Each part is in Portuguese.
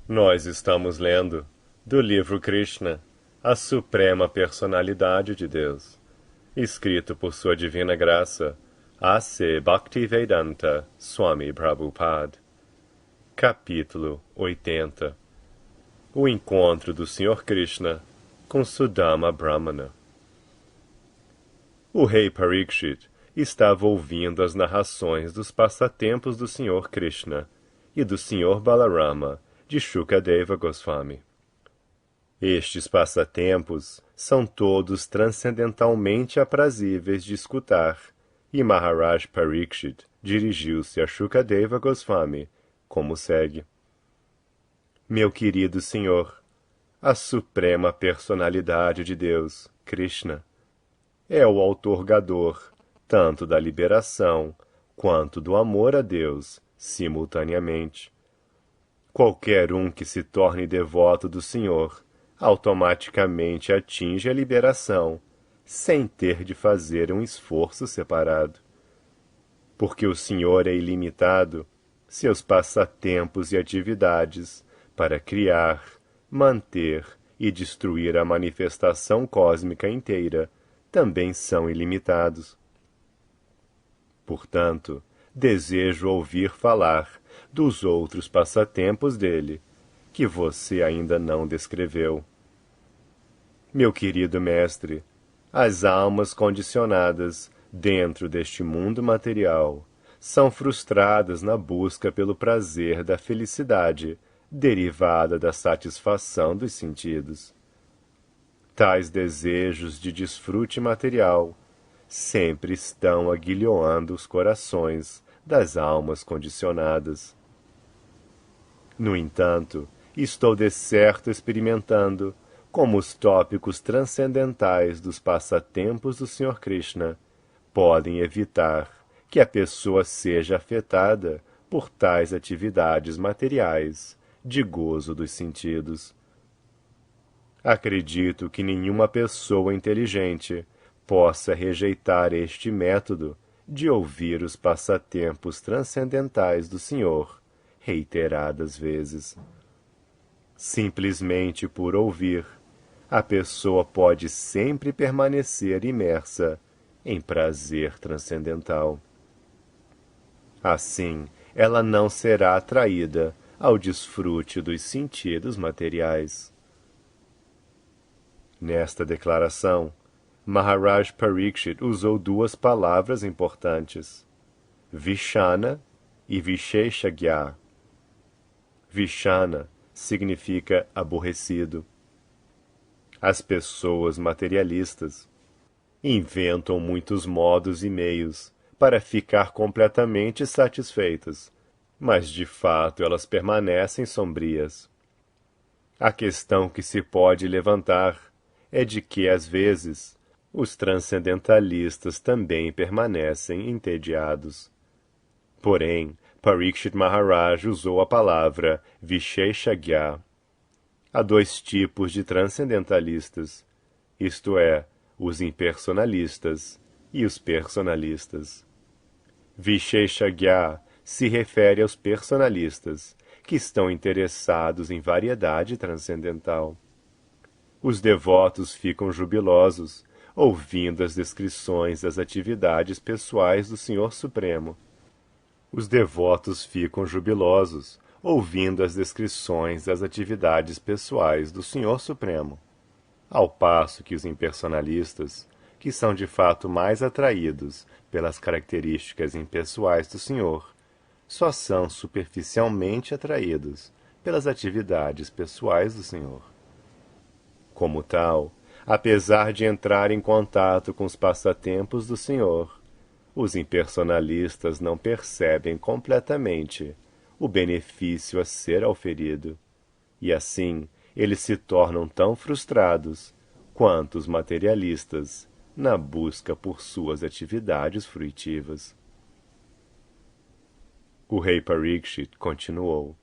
Nós estamos lendo do livro Krishna, a Suprema Personalidade de Deus, escrito por Sua Divina Graça, A.C. Bhaktivedanta Swami Prabhupada. Capítulo 80. O encontro do Sr. Krishna com Sudama Brahmana. O rei Parikshit estava ouvindo as narrações dos passatempos do Sr. Krishna e do Sr. Balarama de Shukadeva Goswami. Estes passatempos são todos transcendentalmente aprazíveis de escutar, e Maharaj Parikshit dirigiu-se a Shukadeva Goswami, como segue. Meu querido Senhor, a Suprema Personalidade de Deus, Krishna, é o outorgador tanto da liberação quanto do amor a Deus, simultaneamente. Qualquer um que se torne devoto do Senhor automaticamente atinge a liberação, sem ter de fazer um esforço separado. Porque o Senhor é ilimitado, seus passatempos e atividades para criar, manter e destruir a manifestação cósmica inteira também são ilimitados. Portanto, desejo ouvir falar dos outros passatempos dele, que você ainda não descreveu. Meu querido mestre, as almas condicionadas dentro deste mundo material são frustradas na busca pelo prazer da felicidade derivada da satisfação dos sentidos. Tais desejos de desfrute material sempre estão aguilhoando os corações das almas condicionadas. No entanto, estou de certo experimentando como os tópicos transcendentais dos passatempos do Sr. Krishna podem evitar que a pessoa seja afetada por tais atividades materiais de gozo dos sentidos. Acredito que nenhuma pessoa inteligente possa rejeitar este método de ouvir os passatempos transcendentais do Senhor reiteradas vezes. Simplesmente por ouvir, a pessoa pode sempre permanecer imersa em prazer transcendental. Assim, ela não será atraída ao desfrute dos sentidos materiais. Nesta declaração, Maharaj Parikshit usou duas palavras importantes, Vishana e Visheshagya. Vishana significa aborrecido. As pessoas materialistas inventam muitos modos e meios para ficar completamente satisfeitas, mas de fato elas permanecem sombrias. A questão que se pode levantar é de que, às vezes, os transcendentalistas também permanecem entediados. Porém, Parikshit Maharaj usou a palavra Visheshagya. Há dois tipos de transcendentalistas, isto é, os impersonalistas e os personalistas. Visheshagya se refere aos personalistas, que estão interessados em variedade transcendental. Os devotos ficam jubilosos, ouvindo as descrições das atividades pessoais do Senhor Supremo. Os devotos ficam jubilosos, ouvindo as descrições das atividades pessoais do Senhor Supremo, ao passo que os impersonalistas, que são de fato mais atraídos pelas características impessoais do Senhor, só são superficialmente atraídos pelas atividades pessoais do Senhor. Como tal, apesar de entrar em contato com os passatempos do Senhor, os impersonalistas não percebem completamente o benefício a ser auferido, e assim eles se tornam tão frustrados quanto os materialistas na busca por suas atividades fruitivas. O rei Parikshit continuou.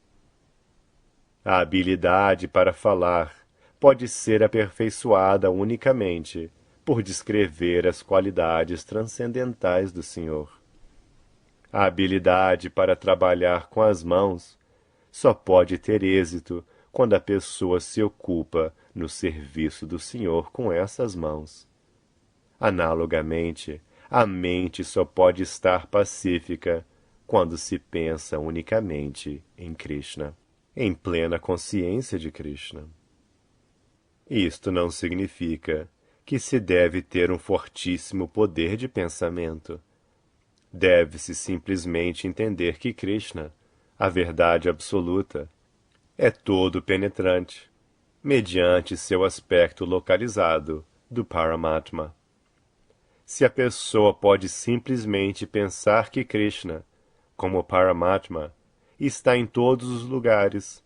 A habilidade para falar pode ser aperfeiçoada unicamente por descrever as qualidades transcendentais do Senhor. A habilidade para trabalhar com as mãos só pode ter êxito quando a pessoa se ocupa no serviço do Senhor com essas mãos. Analogamente, a mente só pode estar pacífica quando se pensa unicamente em Krishna, em plena consciência de Krishna. Isto não significa que se deve ter um fortíssimo poder de pensamento. Deve-se simplesmente entender que Krishna, a verdade absoluta, é todo penetrante, mediante seu aspecto localizado do Paramatma. Se a pessoa pode simplesmente pensar que Krishna, como Paramatma, está em todos os lugares,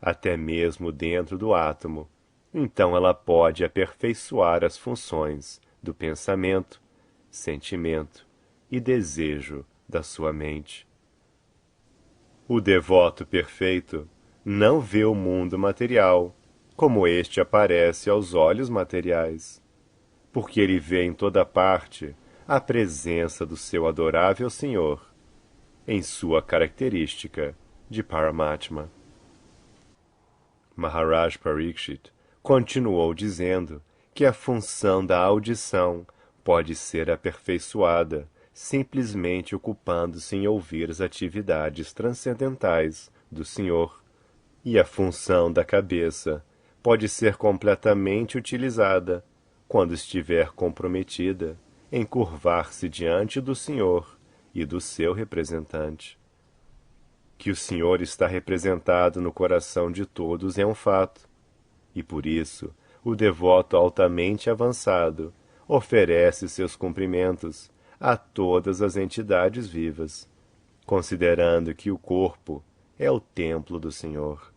até mesmo dentro do átomo, então ela pode aperfeiçoar as funções do pensamento, sentimento e desejo da sua mente. O devoto perfeito não vê o mundo material como este aparece aos olhos materiais, porque ele vê em toda parte a presença do seu adorável Senhor, em sua característica de Paramatma. Maharaj Parikshit continuou dizendo que a função da audição pode ser aperfeiçoada simplesmente ocupando-se em ouvir as atividades transcendentais do Senhor, e a função da cabeça pode ser completamente utilizada quando estiver comprometida em curvar-se diante do Senhor e do seu representante. Que o Senhor está representado no coração de todos é um fato, e por isso o devoto altamente avançado oferece seus cumprimentos a todas as entidades vivas, considerando que o corpo é o templo do Senhor.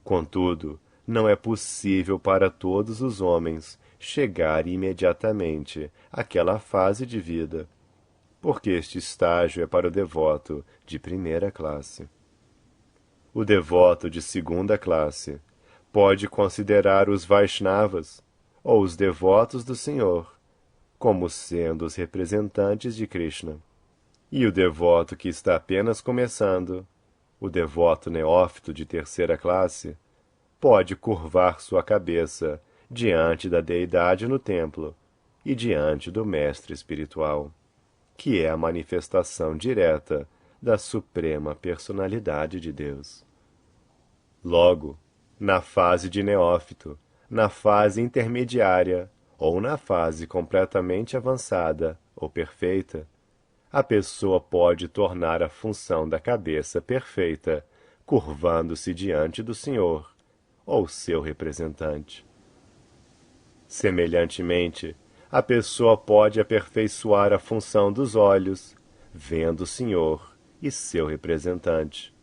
Contudo, não é possível para todos os homens chegar imediatamente àquela fase de vida, porque este estágio é para o devoto de primeira classe. O devoto de segunda classe pode considerar os Vaishnavas, ou os devotos do Senhor, como sendo os representantes de Krishna. E o devoto que está apenas começando, o devoto neófito de terceira classe, pode curvar sua cabeça diante da deidade no templo e diante do mestre espiritual, que é a manifestação direta da suprema personalidade de Deus. Logo, na fase de neófito, na fase intermediária ou na fase completamente avançada ou perfeita, a pessoa pode tornar a função da cabeça perfeita, curvando-se diante do Senhor ou seu representante. Semelhantemente, a pessoa pode aperfeiçoar a função dos olhos, vendo o Senhor e seu representante.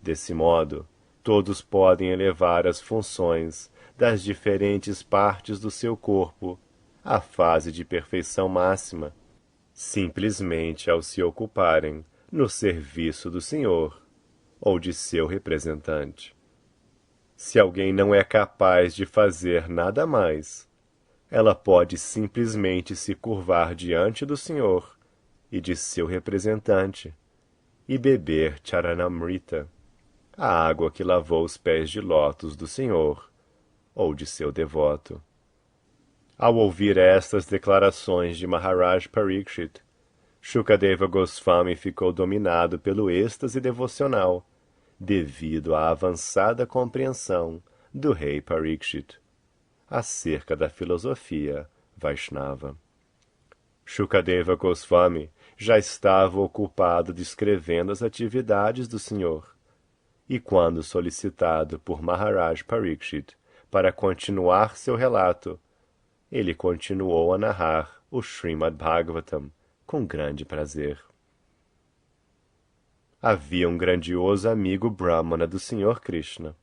Desse modo, todos podem elevar as funções das diferentes partes do seu corpo à fase de perfeição máxima, simplesmente ao se ocuparem no serviço do Senhor ou de seu representante. Se alguém não é capaz de fazer nada mais, ela pode simplesmente se curvar diante do Senhor e de seu representante e beber Charanamrita, a água que lavou os pés de lótus do Senhor ou de seu devoto. Ao ouvir estas declarações de Maharaj Parikshit, Shukadeva Goswami ficou dominado pelo êxtase devocional, devido à avançada compreensão do rei Parikshit acerca da filosofia Vaishnava. Shukadeva Goswami já estava ocupado descrevendo as atividades do Senhor, e quando solicitado por Maharaj Parikshit para continuar seu relato, ele continuou a narrar o Srimad Bhagavatam com grande prazer. Havia um grandioso amigo Brahmana do Senhor Krishna.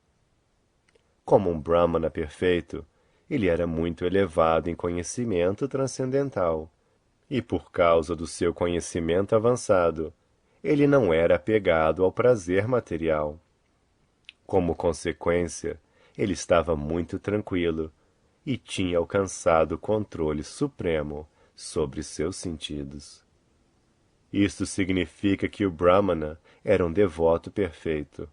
Como um Brahmana perfeito, ele era muito elevado em conhecimento transcendental, e por causa do seu conhecimento avançado, ele não era apegado ao prazer material. Como consequência, ele estava muito tranquilo e tinha alcançado o controle supremo sobre seus sentidos. Isto significa que o Brahmana era um devoto perfeito,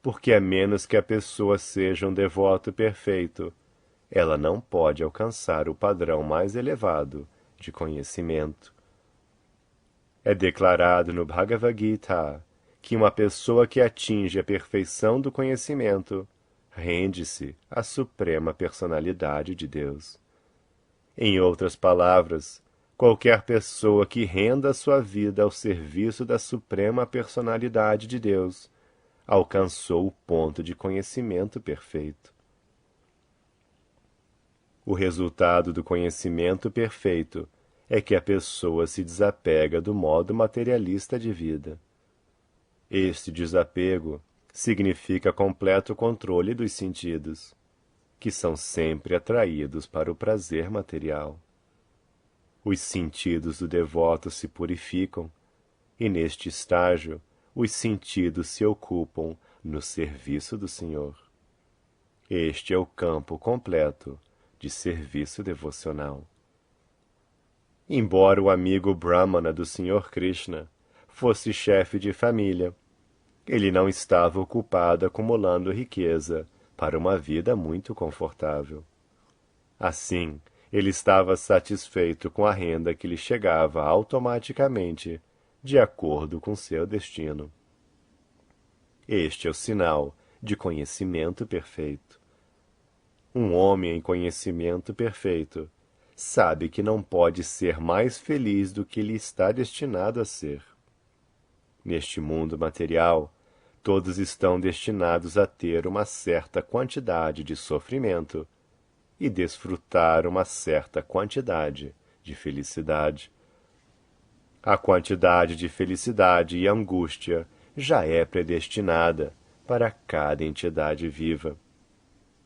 porque a menos que a pessoa seja um devoto perfeito, ela não pode alcançar o padrão mais elevado de conhecimento. É declarado no Bhagavad Gita que uma pessoa que atinge a perfeição do conhecimento rende-se à suprema personalidade de Deus. Em outras palavras, qualquer pessoa que renda sua vida ao serviço da suprema personalidade de Deus alcançou o ponto de conhecimento perfeito. O resultado do conhecimento perfeito é que a pessoa se desapega do modo materialista de vida. Este desapego significa completo controle dos sentidos, que são sempre atraídos para o prazer material. Os sentidos do devoto se purificam, e neste estágio os sentidos se ocupam no serviço do Senhor. Este é o campo completo de serviço devocional. Embora o amigo Brahmana do Senhor Krishna fosse chefe de família, ele não estava ocupado acumulando riqueza para uma vida muito confortável. Assim, ele estava satisfeito com a renda que lhe chegava automaticamente, de acordo com seu destino. Este é o sinal de conhecimento perfeito. Um homem em conhecimento perfeito sabe que não pode ser mais feliz do que lhe está destinado a ser. Neste mundo material, todos estão destinados a ter uma certa quantidade de sofrimento e desfrutar uma certa quantidade de felicidade. A quantidade de felicidade e angústia já é predestinada para cada entidade viva.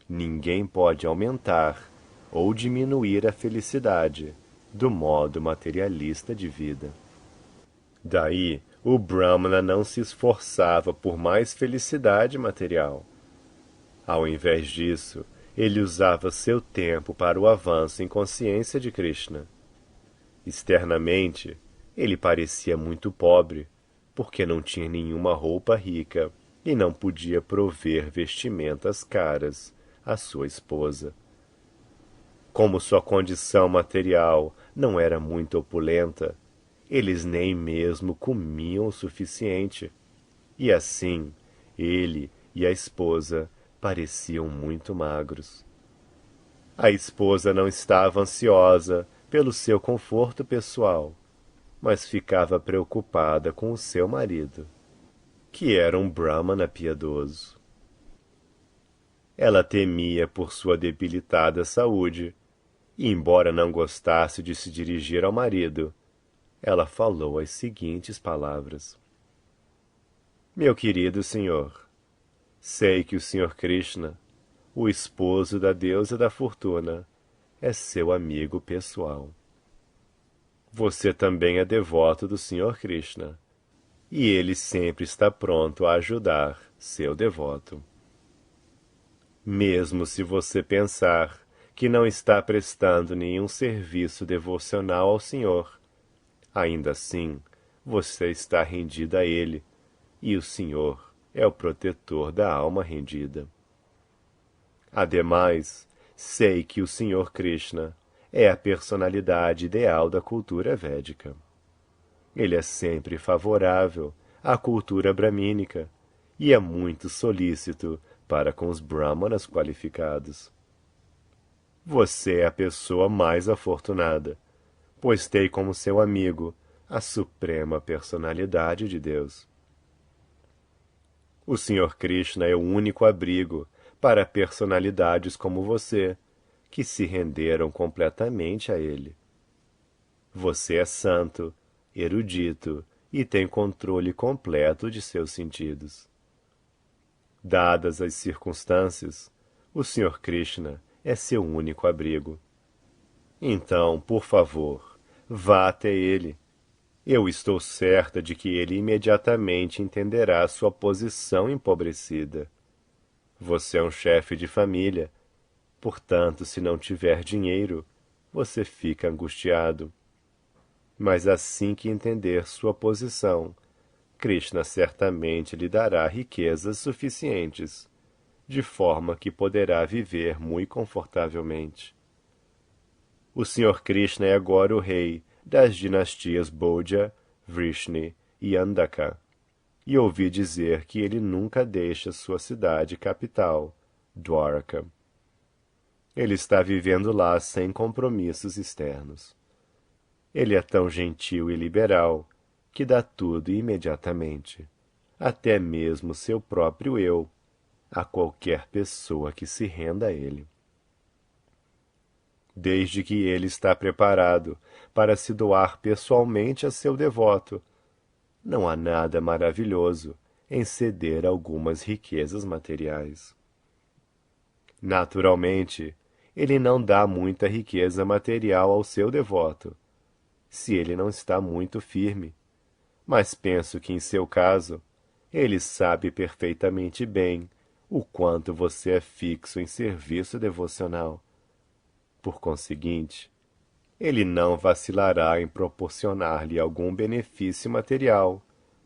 Ninguém pode aumentar ou diminuir a felicidade do modo materialista de vida. Daí, o Brahmana não se esforçava por mais felicidade material. Ao invés disso, ele usava seu tempo para o avanço em consciência de Krishna. Externamente, ele parecia muito pobre, porque não tinha nenhuma roupa rica e não podia prover vestimentas caras à sua esposa. Como sua condição material não era muito opulenta, eles nem mesmo comiam o suficiente, e assim ele e a esposa pareciam muito magros. A esposa não estava ansiosa pelo seu conforto pessoal, mas ficava preocupada com o seu marido, que era um Brahmana piedoso. Ela temia por sua debilitada saúde, e embora não gostasse de se dirigir ao marido, ela falou as seguintes palavras: Meu querido senhor, sei que o senhor Krishna, o esposo da deusa da fortuna, é seu amigo pessoal. Você também é devoto do senhor Krishna, e ele sempre está pronto a ajudar seu devoto. Mesmo se você pensar que não está prestando nenhum serviço devocional ao Senhor, ainda assim você está rendido a Ele, e o Senhor é o protetor da alma rendida. Ademais, sei que o Senhor Krishna é a personalidade ideal da cultura védica. Ele é sempre favorável à cultura bramínica e é muito solícito para com os brahmanas qualificados. Você é a pessoa mais afortunada, pois tem como seu amigo a suprema personalidade de Deus. O Senhor Krishna é o único abrigo para personalidades como você, que se renderam completamente a Ele. Você é santo, erudito e tem controle completo de seus sentidos. Dadas as circunstâncias, o Senhor Krishna é seu único abrigo. Então, por favor, vá até ele. Eu estou certa de que ele imediatamente entenderá sua posição empobrecida. Você é um chefe de família, portanto, se não tiver dinheiro, você fica angustiado. Mas assim que entender sua posição, Krishna certamente lhe dará riquezas suficientes, de forma que poderá viver muito confortavelmente. O Sr. Krishna é agora o rei das dinastias Bhoja, Vrishni e Andaka, e ouvi dizer que ele nunca deixa sua cidade capital, Dwarka. Ele está vivendo lá sem compromissos externos. Ele é tão gentil e liberal que dá tudo imediatamente, até mesmo seu próprio eu, a qualquer pessoa que se renda a ele. Desde que ele está preparado para se doar pessoalmente a seu devoto, não há nada maravilhoso em ceder algumas riquezas materiais. Naturalmente, ele não dá muita riqueza material ao seu devoto, se ele não está muito firme, mas penso que em seu caso, ele sabe perfeitamente bem o quanto você é fixo em serviço devocional. Por conseguinte, ele não vacilará em proporcionar-lhe algum benefício material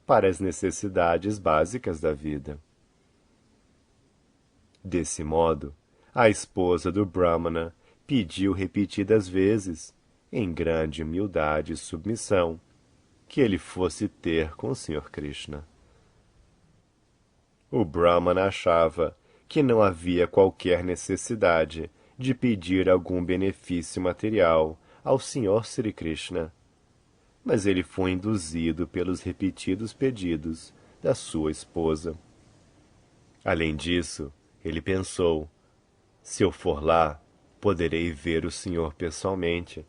para as necessidades básicas da vida. Desse modo, a esposa do Brahmana pediu repetidas vezes, em grande humildade e submissão, que ele fosse ter com o Sr. Krishna. O Brahmana achava que não havia qualquer necessidade de pedir algum benefício material ao Sr. Sri Krishna, mas ele foi induzido pelos repetidos pedidos da sua esposa. Além disso, ele pensou: se eu for lá, poderei ver o Senhor pessoalmente.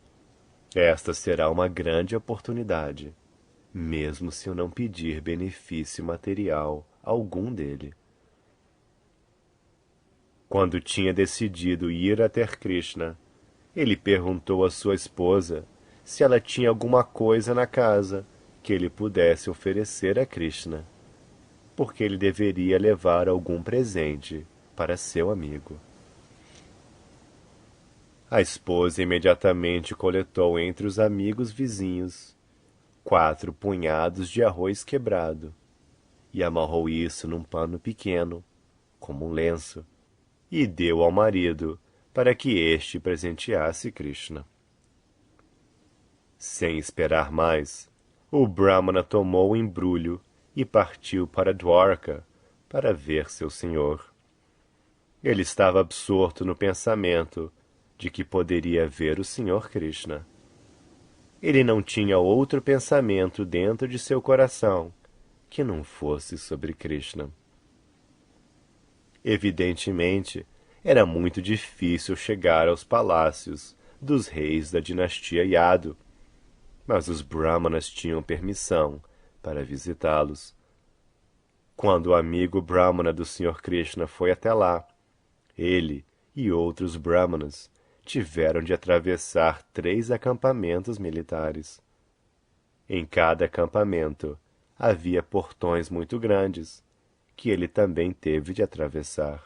Esta será uma grande oportunidade, mesmo se eu não pedir benefício material algum dele. Quando tinha decidido ir até Krishna, ele perguntou à sua esposa se ela tinha alguma coisa na casa que ele pudesse oferecer a Krishna, porque ele deveria levar algum presente para seu amigo. A esposa imediatamente coletou entre os amigos vizinhos 4 punhados de arroz quebrado e amarrou isso num pano pequeno, como um lenço, e deu ao marido para que este presenteasse Krishna. Sem esperar mais, o Brahmana tomou o embrulho e partiu para Dwarka para ver seu senhor. Ele estava absorto no pensamento de que poderia ver o Sr. Krishna. Ele não tinha outro pensamento dentro de seu coração que não fosse sobre Krishna. Evidentemente, era muito difícil chegar aos palácios dos reis da dinastia Yadu, mas os Brahmanas tinham permissão para visitá-los. Quando o amigo Brahmana do Sr. Krishna foi até lá, ele e outros Brahmanas tiveram de atravessar 3 acampamentos militares. Em cada acampamento havia portões muito grandes, que ele também teve de atravessar.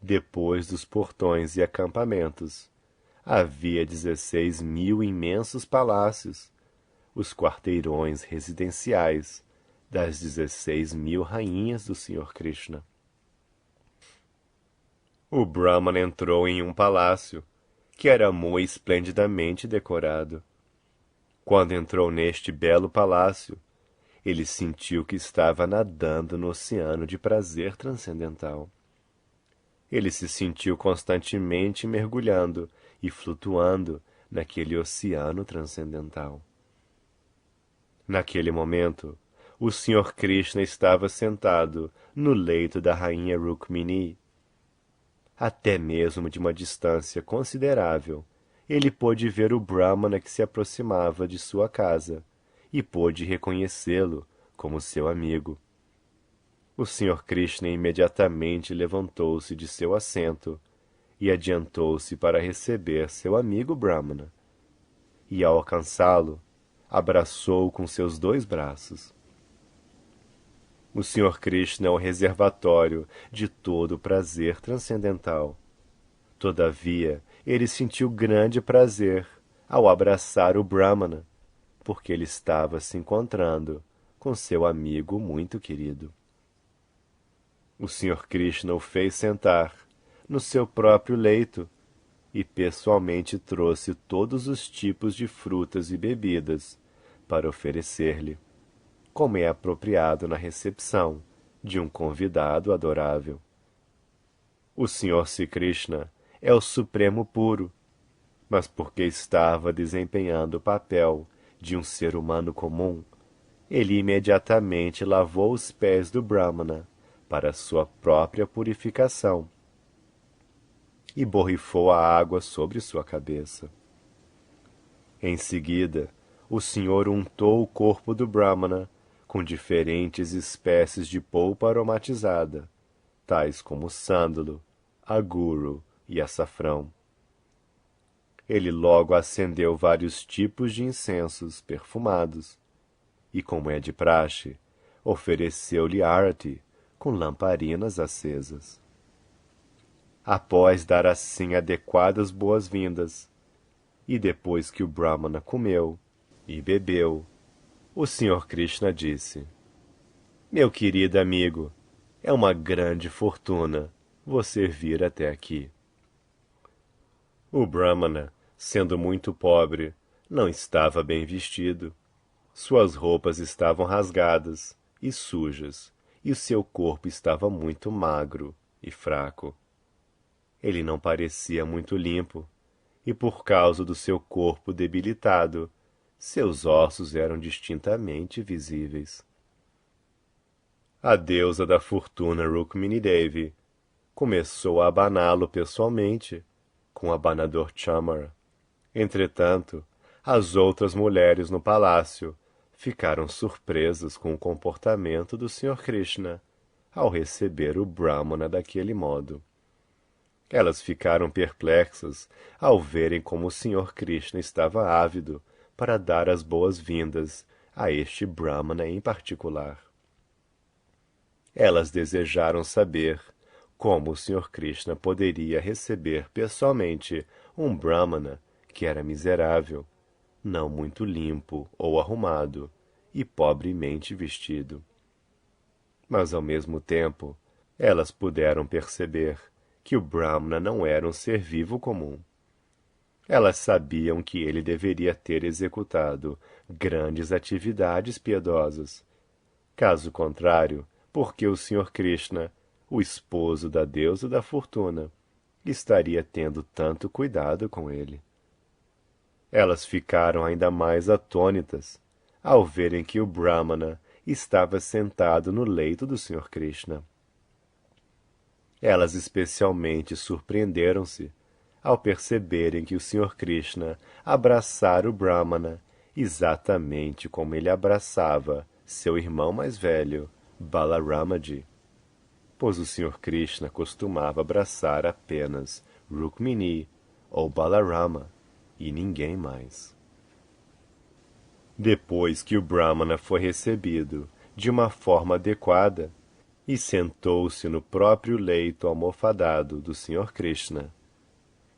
Depois dos portões e acampamentos, havia 16.000 imensos palácios, os quarteirões residenciais das 16.000 rainhas do Sr. Krishna. O Brahmana entrou em um palácio, que era muito esplendidamente decorado. Quando entrou neste belo palácio, ele sentiu que estava nadando no oceano de prazer transcendental. Ele se sentiu constantemente mergulhando e flutuando naquele oceano transcendental. Naquele momento, o Sr. Krishna estava sentado no leito da rainha Rukmini. Até mesmo de uma distância considerável, ele pôde ver o Brahmana que se aproximava de sua casa e pôde reconhecê-lo como seu amigo. O Sr. Krishna imediatamente levantou-se de seu assento e adiantou-se para receber seu amigo Brahmana, e ao alcançá-lo, abraçou-o com seus 2 braços. O Sr. Krishna é o reservatório de todo o prazer transcendental. Todavia, ele sentiu grande prazer ao abraçar o Brahmana, porque ele estava se encontrando com seu amigo muito querido. O Sr. Krishna o fez sentar no seu próprio leito e pessoalmente trouxe todos os tipos de frutas e bebidas para oferecer-lhe, como é apropriado na recepção de um convidado adorável. O Sr. Sri Krishna é o Supremo Puro, mas porque estava desempenhando o papel de um ser humano comum, ele imediatamente lavou os pés do Brahmana para sua própria purificação e borrifou a água sobre sua cabeça. Em seguida, o Senhor untou o corpo do Brahmana com diferentes espécies de polpa aromatizada, tais como sândalo, aguro e açafrão. Ele logo acendeu vários tipos de incensos perfumados e, como é de praxe, ofereceu-lhe arati com lamparinas acesas. Após dar assim adequadas boas-vindas, e depois que o Brahmana comeu e bebeu, o Sr. Krishna disse: Meu querido amigo, é uma grande fortuna você vir até aqui. O Brahmana, sendo muito pobre, não estava bem vestido. Suas roupas estavam rasgadas e sujas, e o seu corpo estava muito magro e fraco. Ele não parecia muito limpo, e por causa do seu corpo debilitado, seus ossos eram distintamente visíveis. A deusa da fortuna Rukmini Devi começou a abaná-lo pessoalmente, com o abanador Chamara. Entretanto, as outras mulheres no palácio ficaram surpresas com o comportamento do Sr. Krishna ao receber o Brahmana daquele modo. Elas ficaram perplexas ao verem como o Sr. Krishna estava ávido para dar as boas-vindas a este Brahmana em particular. Elas desejaram saber como o Sr. Krishna poderia receber pessoalmente um Brahmana que era miserável, não muito limpo ou arrumado e pobremente vestido. Mas, ao mesmo tempo, elas puderam perceber que o Brahmana não era um ser vivo comum. Elas sabiam que ele deveria ter executado grandes atividades piedosas. Caso contrário, porque o Sr. Krishna, o esposo da deusa da fortuna, estaria tendo tanto cuidado com ele. Elas ficaram ainda mais atônitas ao verem que o Brahmana estava sentado no leito do Sr. Krishna. Elas especialmente surpreenderam-se ao perceberem que o Sr. Krishna abraçara o Brahmana exatamente como ele abraçava seu irmão mais velho, Balaramaji, pois o Sr. Krishna costumava abraçar apenas Rukmini ou Balarama e ninguém mais. Depois que o Brahmana foi recebido de uma forma adequada e sentou-se no próprio leito almofadado do Sr. Krishna,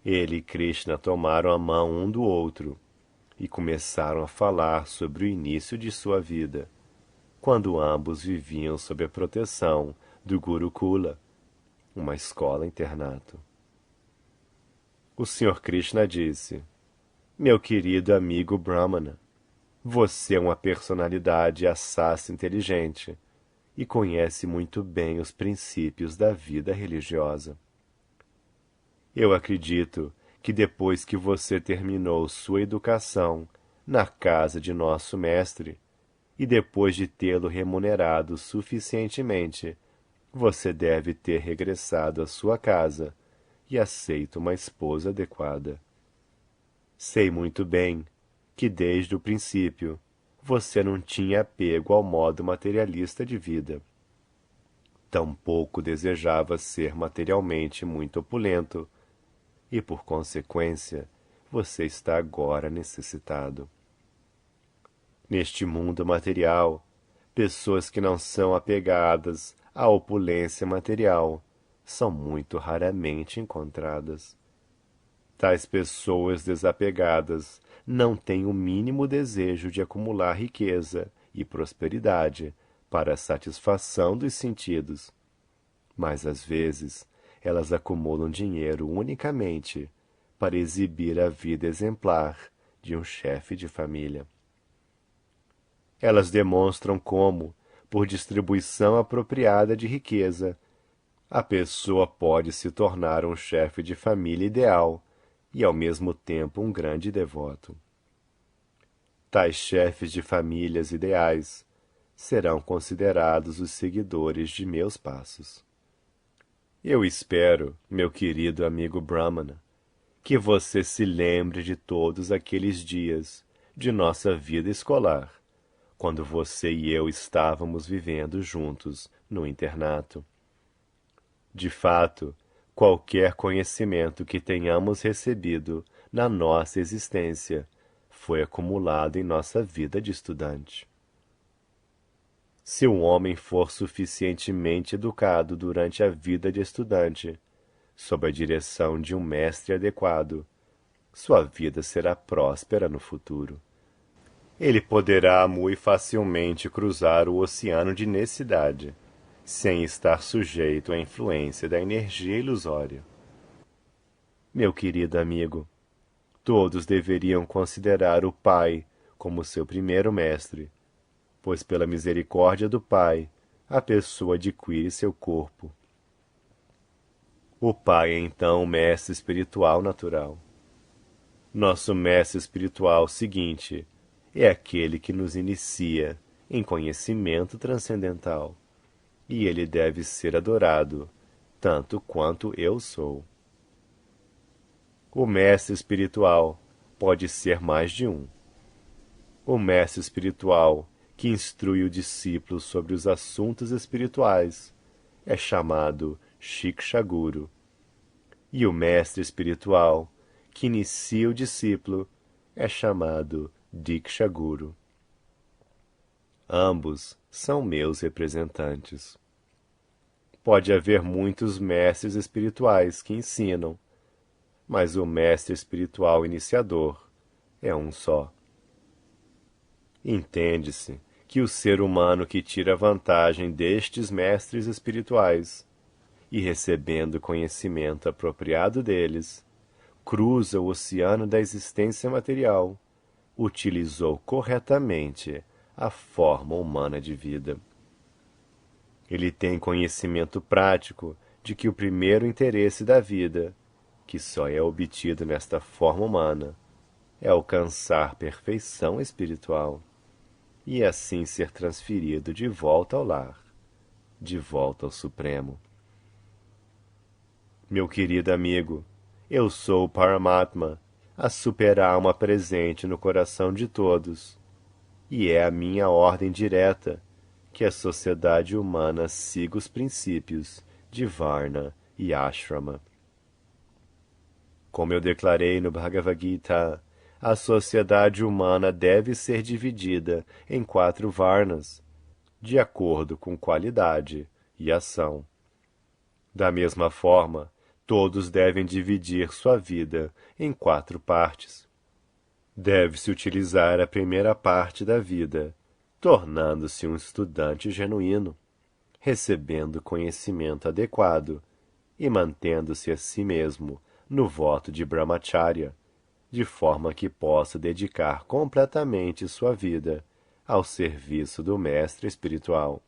ele e Krishna tomaram a mão um do outro e começaram a falar sobre o início de sua vida, quando ambos viviam sob a proteção do Gurukula, uma escola-internato. O Sr. Krishna disse: Meu querido amigo Brahmana, você é uma personalidade assaz inteligente e conhece muito bem os princípios da vida religiosa. Eu acredito que depois que você terminou sua educação na casa de nosso mestre, e depois de tê-lo remunerado suficientemente, você deve ter regressado à sua casa e aceito uma esposa adequada. Sei muito bem que desde o princípio você não tinha apego ao modo materialista de vida. Tampouco desejava ser materialmente muito opulento, e por consequência você está agora necessitado. Neste mundo material, pessoas que não são apegadas à opulência material são muito raramente encontradas. Tais pessoas desapegadas não têm o mínimo desejo de acumular riqueza e prosperidade para a satisfação dos sentidos. Mas às vezes elas acumulam dinheiro unicamente para exibir a vida exemplar de um chefe de família. Elas demonstram como, por distribuição apropriada de riqueza, a pessoa pode se tornar um chefe de família ideal e, ao mesmo tempo, um grande devoto. Tais chefes de famílias ideais serão considerados os seguidores de meus passos. Eu espero, meu querido amigo Brahmana, que você se lembre de todos aqueles dias de nossa vida escolar, quando você e eu estávamos vivendo juntos no internato. De fato, qualquer conhecimento que tenhamos recebido na nossa existência foi acumulado em nossa vida de estudante. Se um homem for suficientemente educado durante a vida de estudante, sob a direção de um mestre adequado, sua vida será próspera no futuro. Ele poderá muito facilmente cruzar o oceano de necessidade, sem estar sujeito à influência da energia ilusória. Meu querido amigo, todos deveriam considerar o Pai como seu primeiro mestre, pois pela misericórdia do Pai, a pessoa adquire seu corpo. O Pai é então o mestre espiritual natural. Nosso mestre espiritual seguinte é aquele que nos inicia em conhecimento transcendental, e ele deve ser adorado, tanto quanto eu sou. O mestre espiritual pode ser mais de um. O mestre espiritual que instrui o discípulo sobre os assuntos espirituais é chamado Shiksha Guru, e o mestre espiritual que inicia o discípulo é chamado Diksha Guru. Ambos são meus representantes. Pode haver muitos mestres espirituais que ensinam, mas o mestre espiritual iniciador é um só. Entende-se que o ser humano que tira vantagem destes mestres espirituais e, recebendo conhecimento apropriado deles, cruza o oceano da existência material, utilizou corretamente a forma humana de vida. Ele tem conhecimento prático de que o primeiro interesse da vida, que só é obtido nesta forma humana, é alcançar perfeição espiritual e assim ser transferido de volta ao lar, de volta ao Supremo. Meu querido amigo, eu sou o Paramatma, a super-alma presente no coração de todos, e é a minha ordem direta que a sociedade humana siga os princípios de Varna e Ashrama. Como eu declarei no Bhagavad Gita, a sociedade humana deve ser dividida em 4 Varnas, de acordo com qualidade e ação. Da mesma forma, todos devem dividir sua vida em 4 partes. Deve-se utilizar a primeira parte da vida, tornando-se um estudante genuíno, recebendo conhecimento adequado e mantendo-se a si mesmo no voto de Brahmacharya, de forma que possa dedicar completamente sua vida ao serviço do mestre espiritual,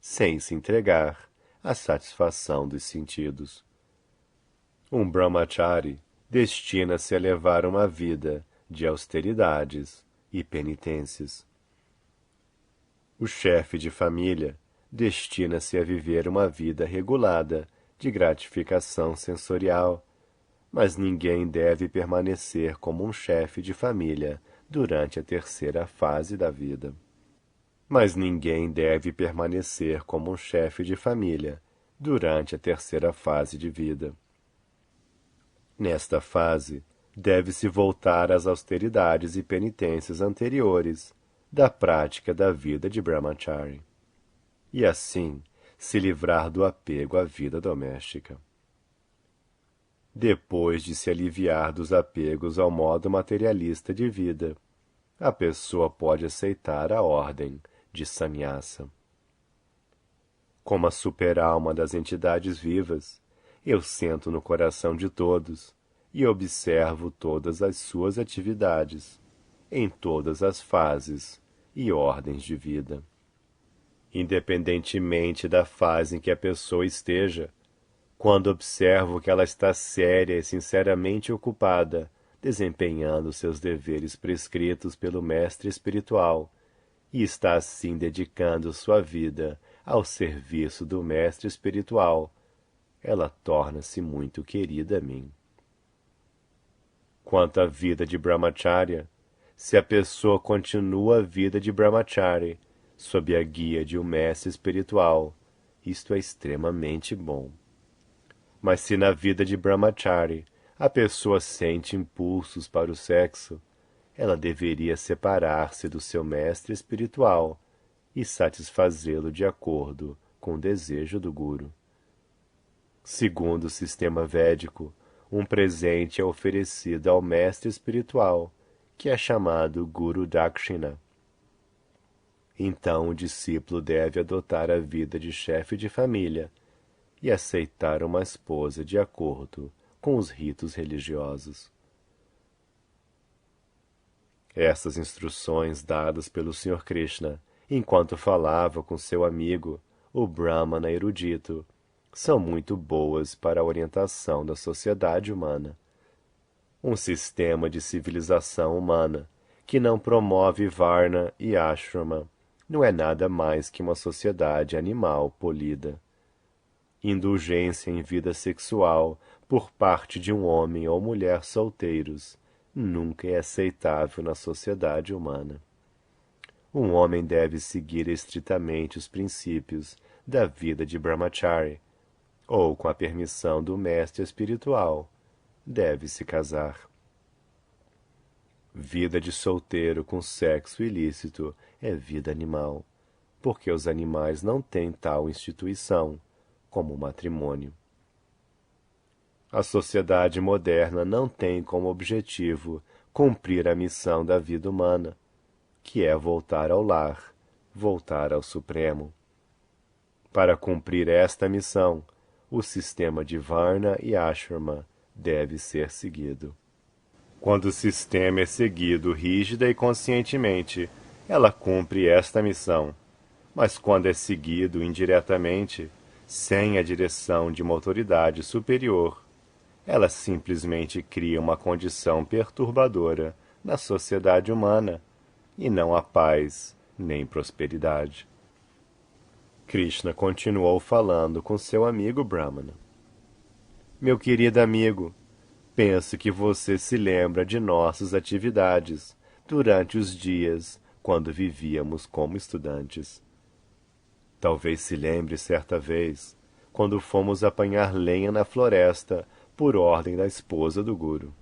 sem se entregar à satisfação dos sentidos. Um Brahmachari destina-se a levar uma vida de austeridades e penitências. O chefe de família destina-se a viver uma vida regulada de gratificação sensorial, mas ninguém deve permanecer como um chefe de família durante a terceira fase da vida. Mas ninguém deve permanecer como um chefe de família durante a terceira fase de vida. Nesta fase, deve-se voltar às austeridades e penitências anteriores da prática da vida de Brahmachari, e assim se livrar do apego à vida doméstica. Depois de se aliviar dos apegos ao modo materialista de vida, a pessoa pode aceitar a ordem de sannyasa. Como a super-alma das entidades vivas, eu sento no coração de todos e observo todas as suas atividades, em todas as fases e ordens de vida. Independentemente da fase em que a pessoa esteja, quando observo que ela está séria e sinceramente ocupada, desempenhando seus deveres prescritos pelo mestre espiritual, e está assim dedicando sua vida ao serviço do mestre espiritual, ela torna-se muito querida a mim. Quanto à vida de Brahmacharya, se a pessoa continua a vida de Brahmachari, sob a guia de um mestre espiritual, isto é extremamente bom. Mas se na vida de Brahmachari a pessoa sente impulsos para o sexo, ela deveria separar-se do seu mestre espiritual e satisfazê-lo de acordo com o desejo do Guru. Segundo o sistema védico, um presente é oferecido ao mestre espiritual, que é chamado Guru Dakshina. Então o discípulo deve adotar a vida de chefe de família e aceitar uma esposa de acordo com os ritos religiosos. Essas instruções dadas pelo Sr. Krishna, enquanto falava com seu amigo, o Brahmana erudito, são muito boas para a orientação da sociedade humana. Um sistema de civilização humana que não promove Varna e Ashrama não é nada mais que uma sociedade animal polida. Indulgência em vida sexual por parte de um homem ou mulher solteiros nunca é aceitável na sociedade humana. Um homem deve seguir estritamente os princípios da vida de Brahmachari, ou, com a permissão do mestre espiritual, deve se casar. Vida de solteiro com sexo ilícito é vida animal, porque os animais não têm tal instituição como o matrimônio. A sociedade moderna não tem como objetivo cumprir a missão da vida humana, que é voltar ao lar, voltar ao Supremo. Para cumprir esta missão, o sistema de Varna e Ashrama deve ser seguido. Quando o sistema é seguido rígida e conscientemente, ela cumpre esta missão. Mas quando é seguido indiretamente, sem a direção de uma autoridade superior, ela simplesmente cria uma condição perturbadora na sociedade humana, e não há paz nem prosperidade. Krishna continuou falando com seu amigo Brahmana. Meu querido amigo, penso que você se lembra de nossas atividades durante os dias quando vivíamos como estudantes. Talvez se lembre certa vez, quando fomos apanhar lenha na floresta por ordem da esposa do Guru.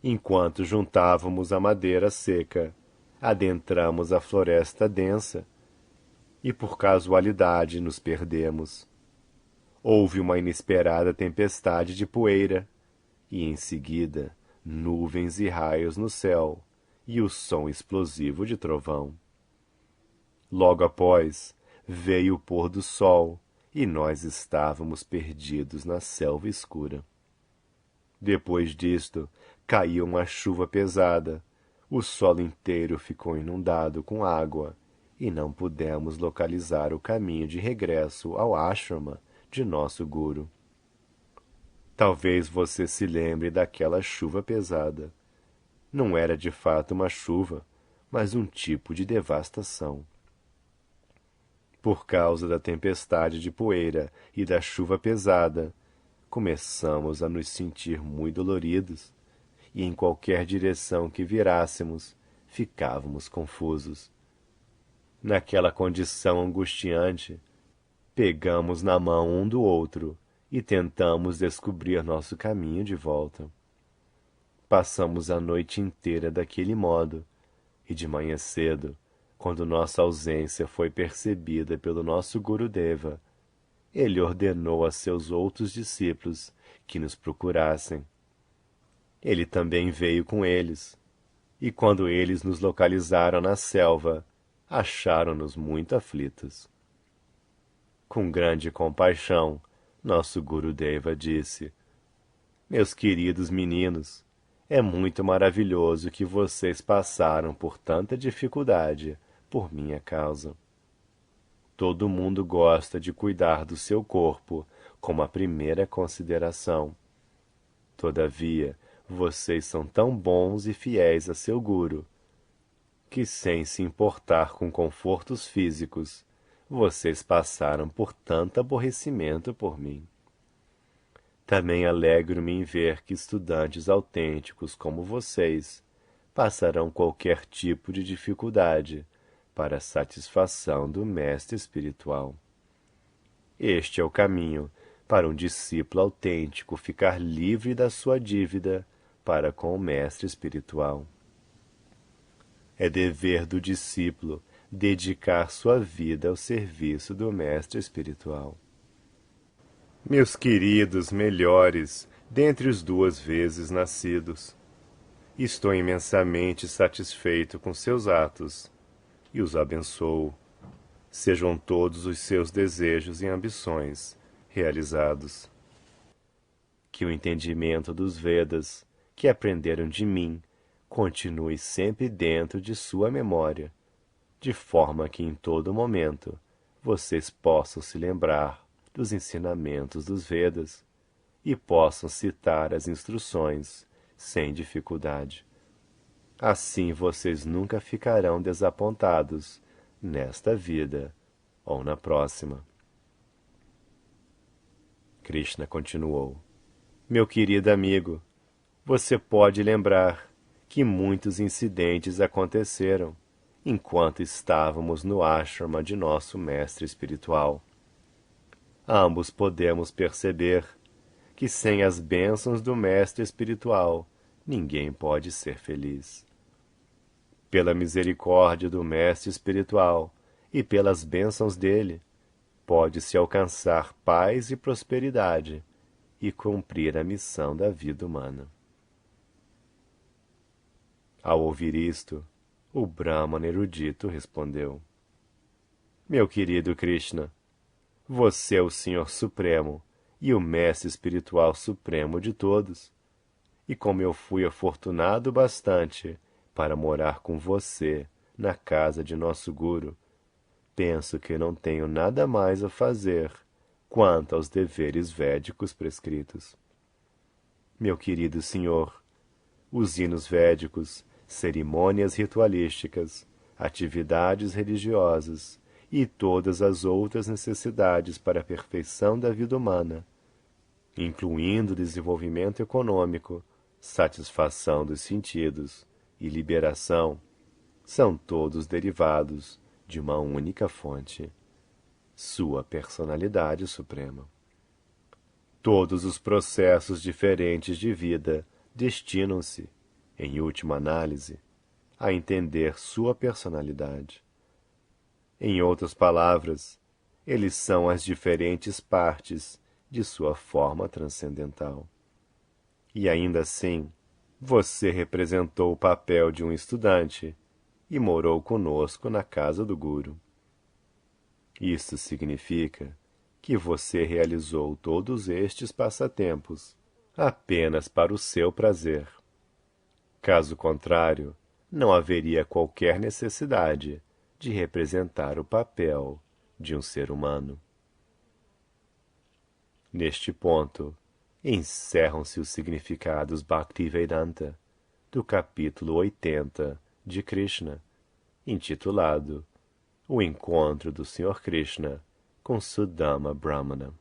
Enquanto juntávamos a madeira seca, adentramos a floresta densa e por casualidade nos perdemos. Houve uma inesperada tempestade de poeira e, em seguida, nuvens e raios no céu e o som explosivo de trovão. Logo após, veio o pôr do sol e nós estávamos perdidos na selva escura. Depois disto, caiu uma chuva pesada, o solo inteiro ficou inundado com água e não pudemos localizar o caminho de regresso ao ashrama de nosso Guru. Talvez você se lembre daquela chuva pesada. Não era de fato uma chuva, mas um tipo de devastação. Por causa da tempestade de poeira e da chuva pesada, começamos a nos sentir muito doloridos, e em qualquer direção que virássemos, ficávamos confusos. Naquela condição angustiante, pegamos na mão um do outro e tentamos descobrir nosso caminho de volta. Passamos a noite inteira daquele modo, e de manhã cedo, quando nossa ausência foi percebida pelo nosso Gurudeva, ele ordenou a seus outros discípulos que nos procurassem. Ele também veio com eles. e quando eles nos localizaram na selva, acharam-nos muito aflitos. Com grande compaixão, nosso Gurudeva disse: Meus queridos meninos, é muito maravilhoso que vocês passaram por tanta dificuldade por minha causa. Todo mundo gosta de cuidar do seu corpo como a primeira consideração. Todavia, vocês são tão bons e fiéis a seu guru, que sem se importar com confortos físicos, vocês passaram por tanto aborrecimento por mim. Também alegro-me em ver que estudantes autênticos como vocês passarão qualquer tipo de dificuldade para a satisfação do mestre espiritual. Este é o caminho para um discípulo autêntico ficar livre da sua dívida para com o mestre espiritual. É dever do discípulo dedicar sua vida ao serviço do mestre espiritual. Meus queridos melhores dentre os 2 vezes nascidos, estou imensamente satisfeito com seus atos e os abençoo. Sejam todos os seus desejos e ambições realizados. Que o entendimento dos Vedas, que aprenderam de mim, continue sempre dentro de sua memória, de forma que em todo momento vocês possam se lembrar dos ensinamentos dos Vedas e possam citar as instruções sem dificuldade. Assim vocês nunca ficarão desapontados nesta vida ou na próxima. Krishna continuou: Meu querido amigo, você pode lembrar que muitos incidentes aconteceram enquanto estávamos no ashrama de nosso mestre espiritual. Ambos podemos perceber que sem as bênçãos do mestre espiritual ninguém pode ser feliz. Pela misericórdia do mestre espiritual e pelas bênçãos dele, pode-se alcançar paz e prosperidade e cumprir a missão da vida humana. Ao ouvir isto, o Brahmana erudito respondeu: Meu querido Krishna, você é o Senhor Supremo e o Mestre Espiritual Supremo de todos, e como eu fui afortunado bastante para morar com você na casa de nosso Guru, penso que não tenho nada mais a fazer quanto aos deveres védicos prescritos. Meu querido Senhor, os hinos védicos, cerimônias ritualísticas, atividades religiosas e todas as outras necessidades para a perfeição da vida humana, incluindo desenvolvimento econômico, satisfação dos sentidos e liberação, são todos derivados de uma única fonte, sua personalidade suprema. Todos os processos diferentes de vida destinam-se, em última análise, a entender sua personalidade. Em outras palavras, eles são as diferentes partes de sua forma transcendental. E ainda assim, você representou o papel de um estudante e morou conosco na casa do Guru. Isso significa que você realizou todos estes passatempos apenas para o seu prazer. Caso contrário, não haveria qualquer necessidade de representar o papel de um ser humano. Neste ponto, encerram-se os significados Bhaktivedanta do capítulo 80 de Krishna, intitulado O Encontro do Sr. Krishna com Sudama Brahmana.